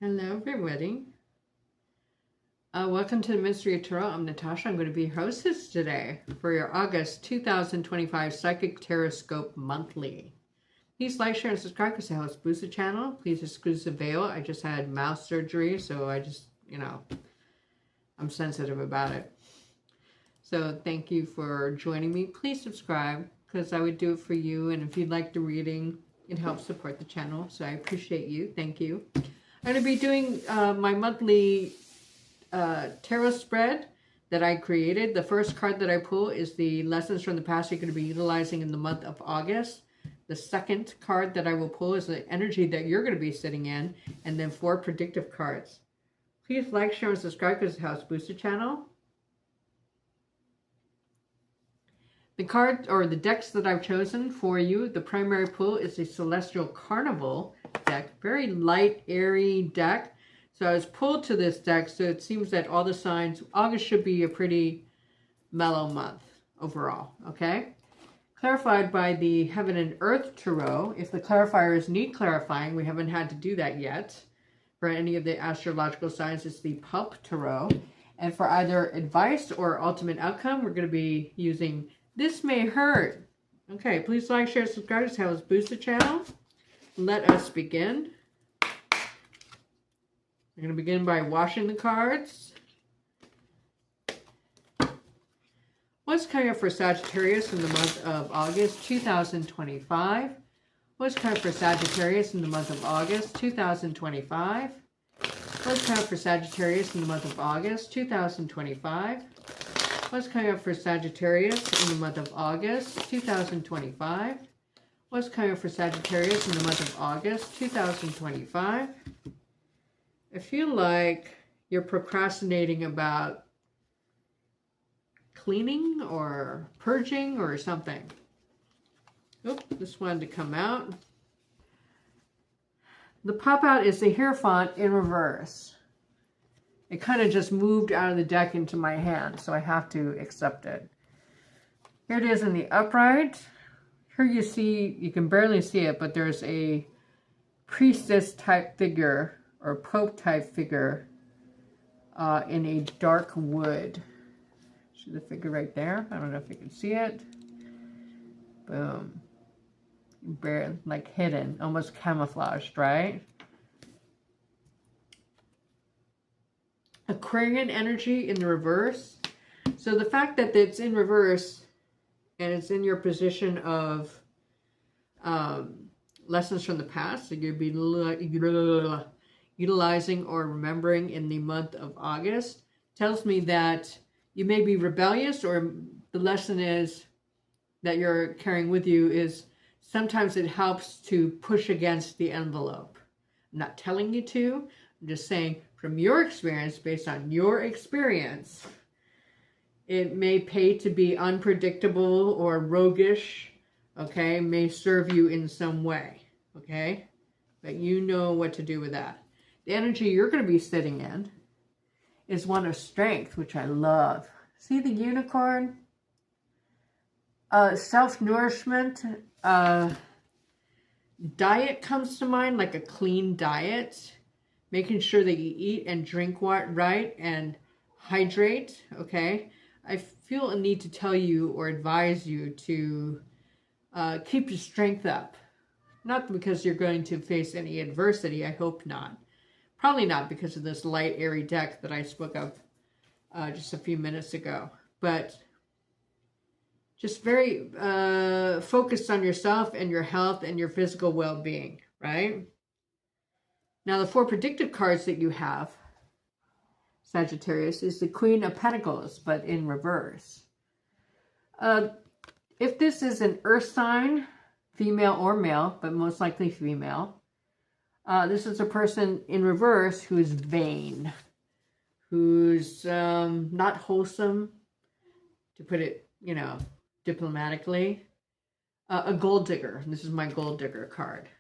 Hello, everybody. Welcome to the Mystery of Tarot. I'm Natasha. I'm going to be your hostess today for your August 2025 Psychic Teroscope Monthly. Please like, share, and subscribe because it helps boost the channel. Please exclusive veil. I just had mouth surgery, so I'm sensitive about it. So thank you for joining me. Please subscribe because I would do it for you. And if you'd like the reading, it helps support the channel. So I appreciate you. Thank you. I'm going to be doing my monthly tarot spread that I created. The first card that I pull is the lessons from the past you're going to be utilizing in the month of August. The second card that I will pull is the energy that you're going to be sitting in, and then 4 predictive cards. Please like, share, and subscribe because it helps boost the channel. The cards or the decks that I've chosen for you, the primary pull is the Celestial Carnival deck. Very light, airy deck. So I was pulled to this deck, so it seems that all the signs, August should be a pretty mellow month overall, okay? Clarified by the Heaven and Earth Tarot. If the clarifiers need clarifying, we haven't had to do that yet. For any of the astrological signs, it's the Pulp Tarot. And for either advice or ultimate outcome, we're going to be using This May Hurt. Okay, please like, share, subscribe. This helps boost the channel. Let us begin. We're going to begin by washing the cards. What's coming up for Sagittarius in the month of August 2025? What's coming for Sagittarius in the month of August 2025? What's coming up for Sagittarius in the month of August 2025? What's coming up for Sagittarius in the month of August 2025? What's coming up for Sagittarius in the month of August 2025? I feel like you're procrastinating about cleaning or purging or something. Oop, this wanted to come out. The pop out is the Hierophant in reverse. It kind of just moved out of the deck into my hand, so I have to accept it. Here it is in the upright. Here you see, you can barely see it, but there's a priestess type figure or pope type figure in a dark wood. See the figure right there? I don't know if you can see it. Boom. Bare, like hidden, almost camouflaged, right? Aquarian energy in the reverse. So the fact that it's in reverse and it's in your position of lessons from the past that you'll be utilizing or remembering in the month of August tells me that you may be rebellious, or the lesson is that you're carrying with you is sometimes it helps to push against the envelope. I'm not telling you to. I'm just saying from your experience, based on your experience, it may pay to be unpredictable or roguish, okay? May serve you in some way, okay? But you know what to do with that. The energy you're going to be sitting in is one of strength, which I love. See the unicorn? Self-nourishment. Diet comes to mind, like a clean diet. Making sure that you eat and drink right and hydrate, okay? I feel a need to tell you or advise you to keep your strength up. Not because you're going to face any adversity, I hope not. Probably not because of this light, airy deck that I spoke of just a few minutes ago. But just very focused on yourself and your health and your physical well-being, right? Now, the 4 predictive cards that you have, Sagittarius, is the Queen of Pentacles, but in reverse. If this is an earth sign, female or male, but most likely female, this is a person in reverse who is vain, who's not wholesome, to put it, diplomatically. A gold digger. This is my gold digger card.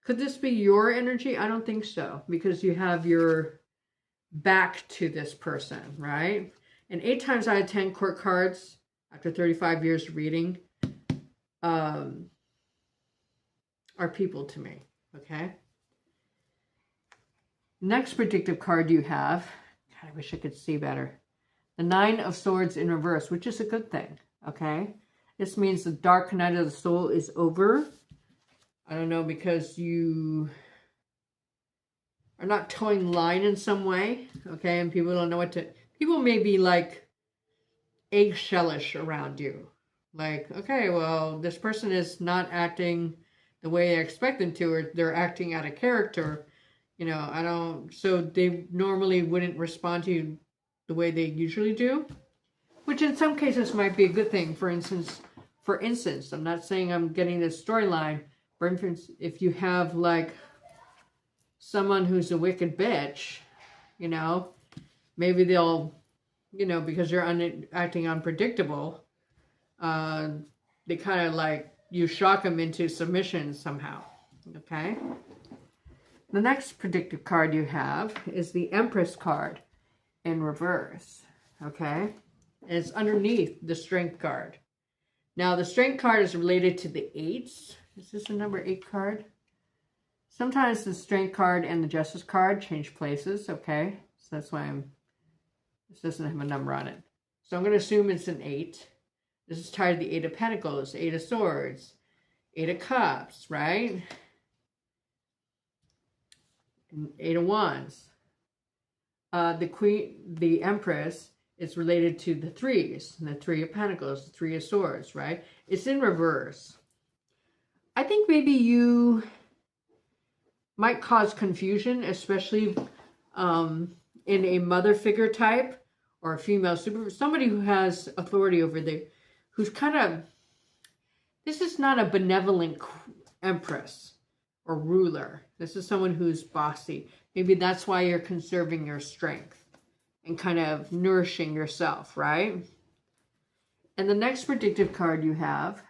Could this be your energy? I don't think so, because you have your back to this person, right? And 8 times out of 10 court cards, after 35 years of reading, are people to me, okay? Next predictive card you have, God, I wish I could see better. The Nine of Swords in reverse, which is a good thing, okay? This means the dark night of the soul is over. I don't know, because you are not towing line in some way, okay? And people don't know what to... People may be like eggshellish around you. Like, okay, well, this person is not acting the way I expect them to, or they're acting out of character. You know, so they normally wouldn't respond to you the way they usually do, which in some cases might be a good thing. For instance, I'm not saying I'm getting this storyline. For instance, if you have like someone who's a wicked bitch, you know, maybe they'll, you know, because you're acting unpredictable, they kind of like, you shock them into submission somehow, okay? The next predictive card you have is the Empress card in reverse, okay? And it's underneath the Strength card. Now, the Strength card is related to the eights. Is this a number 8 card? Sometimes the Strength card and the Justice card change places, okay? So that's why this doesn't have a number on it. So I'm going to assume it's an 8. This is tied to the 8 of Pentacles, 8 of Swords, 8 of Cups, right? And 8 of Wands. The Empress is related to the 3s, the 3 of Pentacles, the 3 of Swords, right? It's in reverse. I think maybe you might cause confusion, especially in a mother figure type or a female somebody who has authority over who's kind of, this is not a benevolent empress or ruler. This is someone who's bossy. Maybe that's why you're conserving your strength and kind of nourishing yourself, right? And the next predictive card you have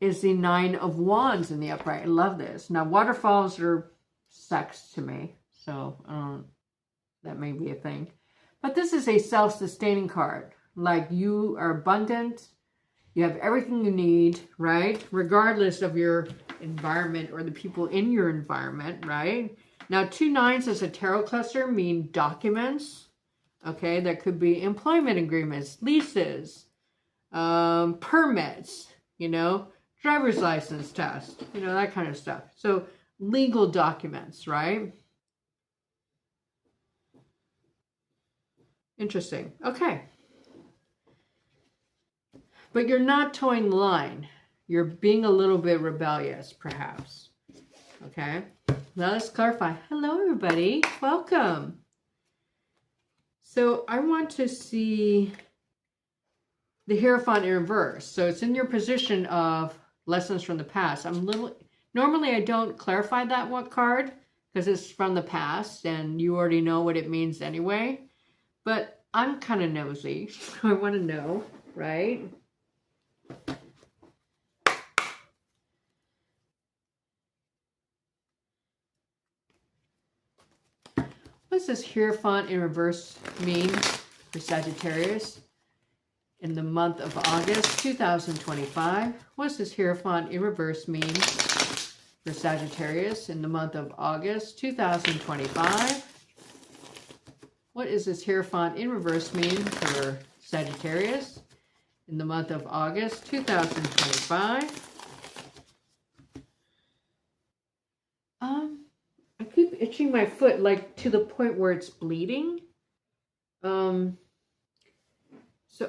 is the 9 of Wands in the upright. I love this. Now, waterfalls are sex to me, so that may be a thing. But this is a self-sustaining card. Like, you are abundant. You have everything you need, right? Regardless of your environment or the people in your environment, right? Now, 2 9s as a tarot cluster mean documents, okay? That could be employment agreements, leases, permits, you know, driver's license test, you know, that kind of stuff. So, legal documents, right? Interesting. Okay. But you're not towing the line. You're being a little bit rebellious, perhaps. Okay? Now let's clarify. Hello, everybody. Welcome. So I want to see the Hierophant in reverse. So it's in your position of lessons from the past. Normally I don't clarify that one card because it's from the past and you already know what it means anyway. But I'm kind of nosy. So I want to know, right? What does this Hierophant in reverse mean for Sagittarius in the month of August 2025? What does this Hierophant in reverse mean for Sagittarius in the month of August 2025? What does this Hierophant in reverse mean for Sagittarius in the month of August 2025? I keep itching my foot, like to the point where it's bleeding. So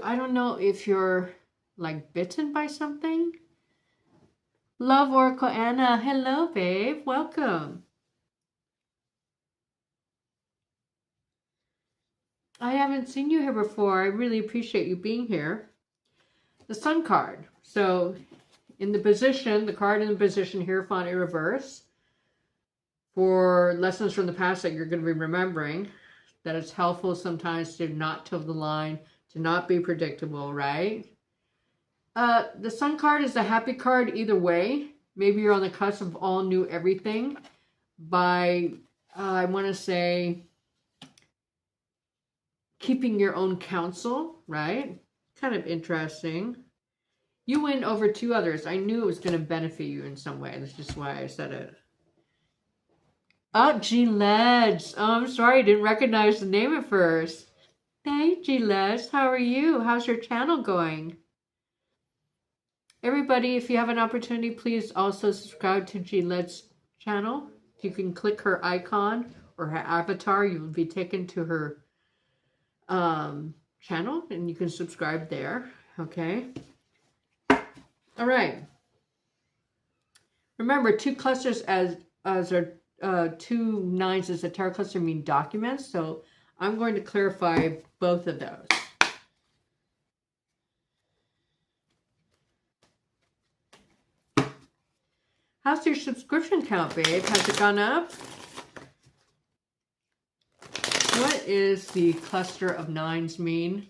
I don't know if you're like bitten by something. Love Oracle Anna. Hello, babe. Welcome. I haven't seen you here before. I really appreciate you being here. The Sun card. So in the position, the card in the position, Hierophant in reverse, for lessons from the past that you're going to be remembering, that it's helpful sometimes to not toe the line, to not be predictable, right? The Sun card is a happy card either way. Maybe you're on the cusp of all new everything by, I want to say, keeping your own counsel, right? Kind of interesting. You win over 2 others. I knew it was going to benefit you in some way. That's just why I said it. Oh, Gilles. Oh, I'm sorry, I didn't recognize the name at first. Hey, Gilles, how are you? How's your channel going? Everybody, if you have an opportunity, please also subscribe to Gilles' channel. You can click her icon or her avatar. You will be taken to her channel, and you can subscribe there. Okay. All right. Remember, two clusters as our two nines as a tarot cluster mean documents. So I'm going to clarify both of those. How's your subscription count, babe? Has it gone up? What is the cluster of nines mean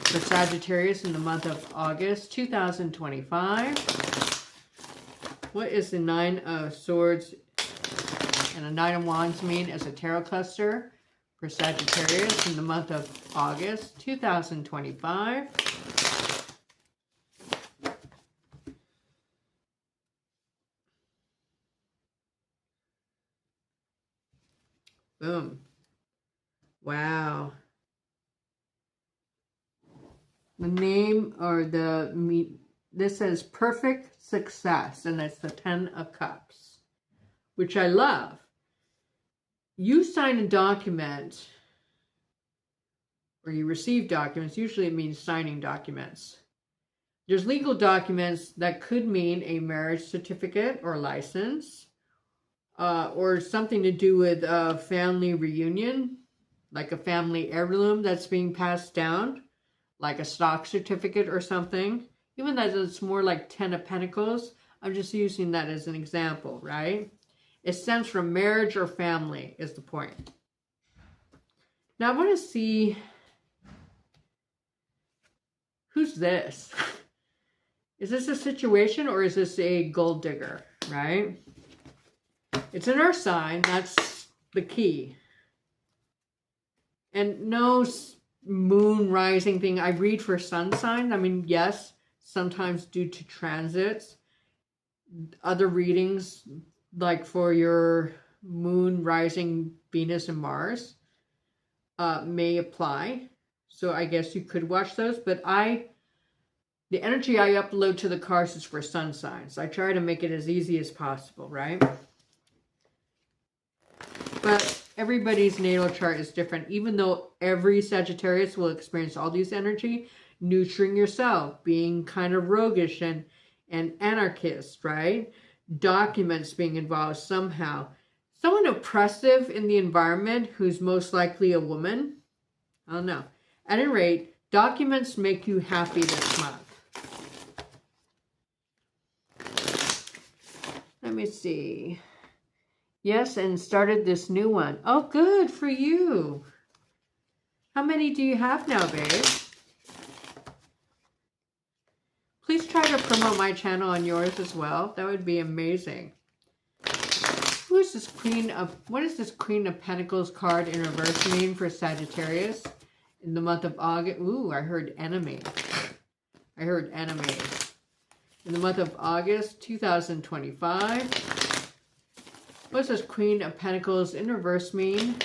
for Sagittarius in the month of August 2025? What is the Nine of Swords and a Nine of Wands mean as a tarot cluster for Sagittarius in the month of August 2025? Boom. Wow. The name or this says perfect success, and it's the 10 of Cups, which I love. You sign a document, or you receive documents. Usually it means signing documents. There's legal documents that could mean a marriage certificate or license, or something to do with a family reunion, like a family heirloom that's being passed down, like a stock certificate or something. Even though it's more like 10 of Pentacles, I'm just using that as an example, right? It stems from marriage or family is the point. Now I want to see, who's this? Is this a situation or is this a gold digger, right? It's an earth sign, that's the key. And no moon rising thing. I read for sun signs. I mean, yes, sometimes due to transits. Other readings, like for your moon rising Venus and Mars, may apply. So I guess you could watch those. But the energy I upload to the cards is for sun signs. I try to make it as easy as possible, right? But everybody's natal chart is different. Even though every Sagittarius will experience all these energy, nurturing yourself, being kind of roguish and anarchist, right? Documents being involved somehow. Someone oppressive in the environment who's most likely a woman. I don't know. At any rate, documents make you happy this month. Let me see. Yes, and started this new one. Oh, good for you. How many do you have now, babe? Please try to promote my channel on yours as well. That would be amazing. Who is this Queen of... What is this Queen of Pentacles card in reverse mean for Sagittarius in the month of August? Ooh, I heard enemy. I heard enemy. In the month of August 2025... What does Queen of Pentacles in reverse mean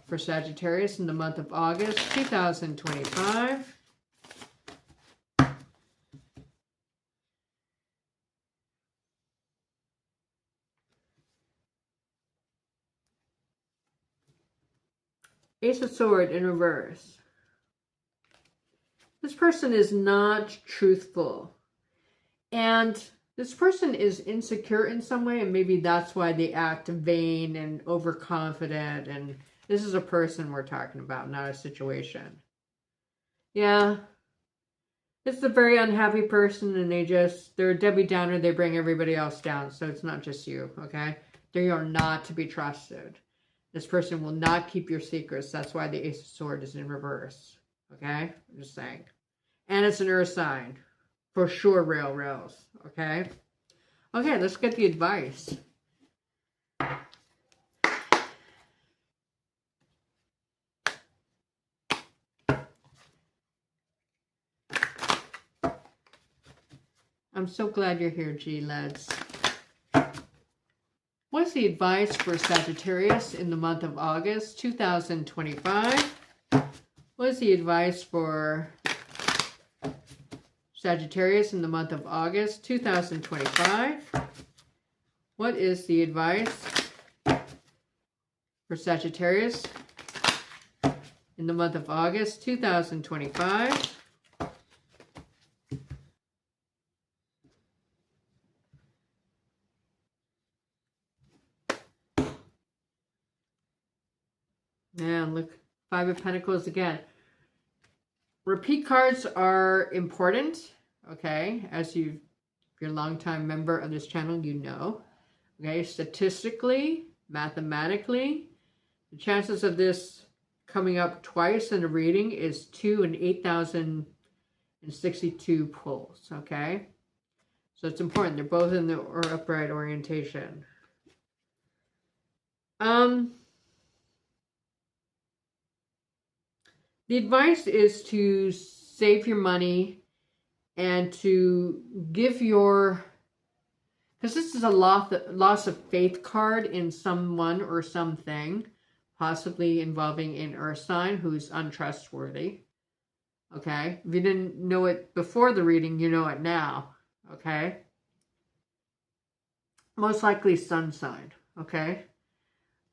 for Sagittarius in the month of August 2025? Ace of Swords in reverse. This person is not truthful. And this person is insecure in some way, and maybe that's why they act vain and overconfident. And this is a person we're talking about, not a situation. Yeah. It's a very unhappy person, and they're a Debbie Downer. They bring everybody else down, so it's not just you, okay? They are not to be trusted. This person will not keep your secrets. That's why the Ace of Swords is in reverse, okay? I'm just saying. And it's an earth sign. For sure, rails, okay? Okay, let's get the advice. I'm so glad you're here, G. Lads. What's the advice for Sagittarius in the month of August 2025? What is the advice for Sagittarius in the month of August 2025? What is the advice for Sagittarius in the month of August 2025? And look, Five of Pentacles again. Repeat cards are important, okay? As if you're a longtime member of this channel, you know. Okay, statistically, mathematically, the chances of this coming up twice in a reading is 2 in 8,062 pulls, okay? So it's important. They're both in the upright orientation. The advice is to save your money and to give your, because this is a loss of faith card in someone or something, possibly involving an earth sign who's untrustworthy. Okay? If you didn't know it before the reading, you know it now. Okay? Most likely sun sign. Okay?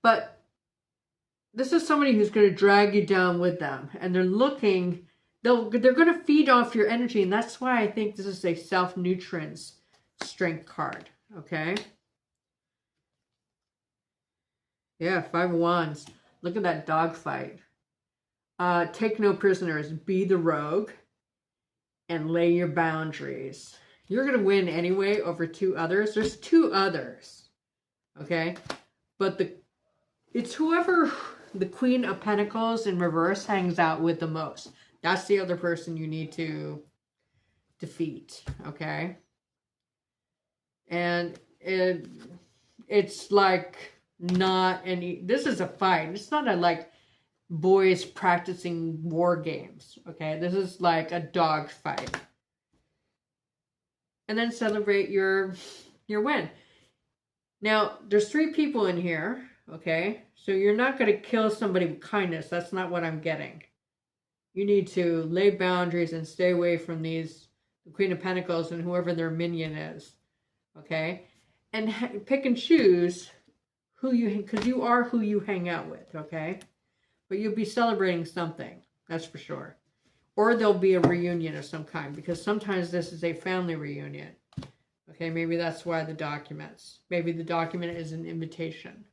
But this is somebody who's going to drag you down with them, and they're looking, they're going to feed off your energy, and that's why I think this is a self-nutrients strength card, okay? Yeah, Five of Wands. Look at that dog fight. Take no prisoners, be the rogue, and lay your boundaries. You're going to win anyway over two others. There's two others, okay? But it's whoever the Queen of Pentacles in reverse hangs out with the most. That's the other person you need to defeat, okay? And it's like not any, this is a fight. It's not a like boys practicing war games, okay? This is like a dog fight. And then celebrate your win. Now, there's 3 people in here, okay? So you're not going to kill somebody with kindness. That's not what I'm getting. You need to lay boundaries and stay away from the Queen of Pentacles and whoever their minion is, okay? And pick and choose who because you are who you hang out with, okay? But you'll be celebrating something, that's for sure. Or there'll be a reunion of some kind, because sometimes this is a family reunion. Okay, maybe that's why the documents. Maybe the document is an invitation.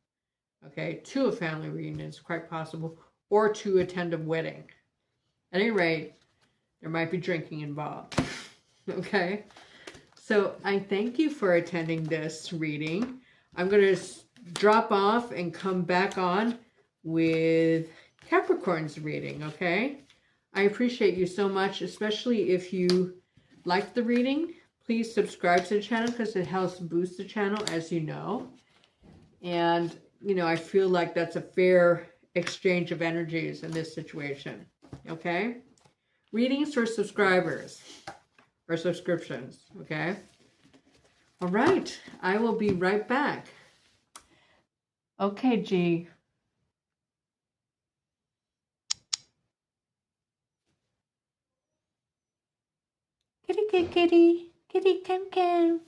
Okay, to a family reunion is quite possible. Or to attend a wedding. At any rate, there might be drinking involved. Okay, so I thank you for attending this reading. I'm going to drop off and come back on with Capricorn's reading, okay? I appreciate you so much, especially if you liked the reading. Please subscribe to the channel because it helps boost the channel, as you know. And, you know, I feel like that's a fair exchange of energies in this situation. Okay? Readings for subscribers or subscriptions. Okay? All right. I will be right back. Okay, G. Kitty, kitty, kitty, kitty, can.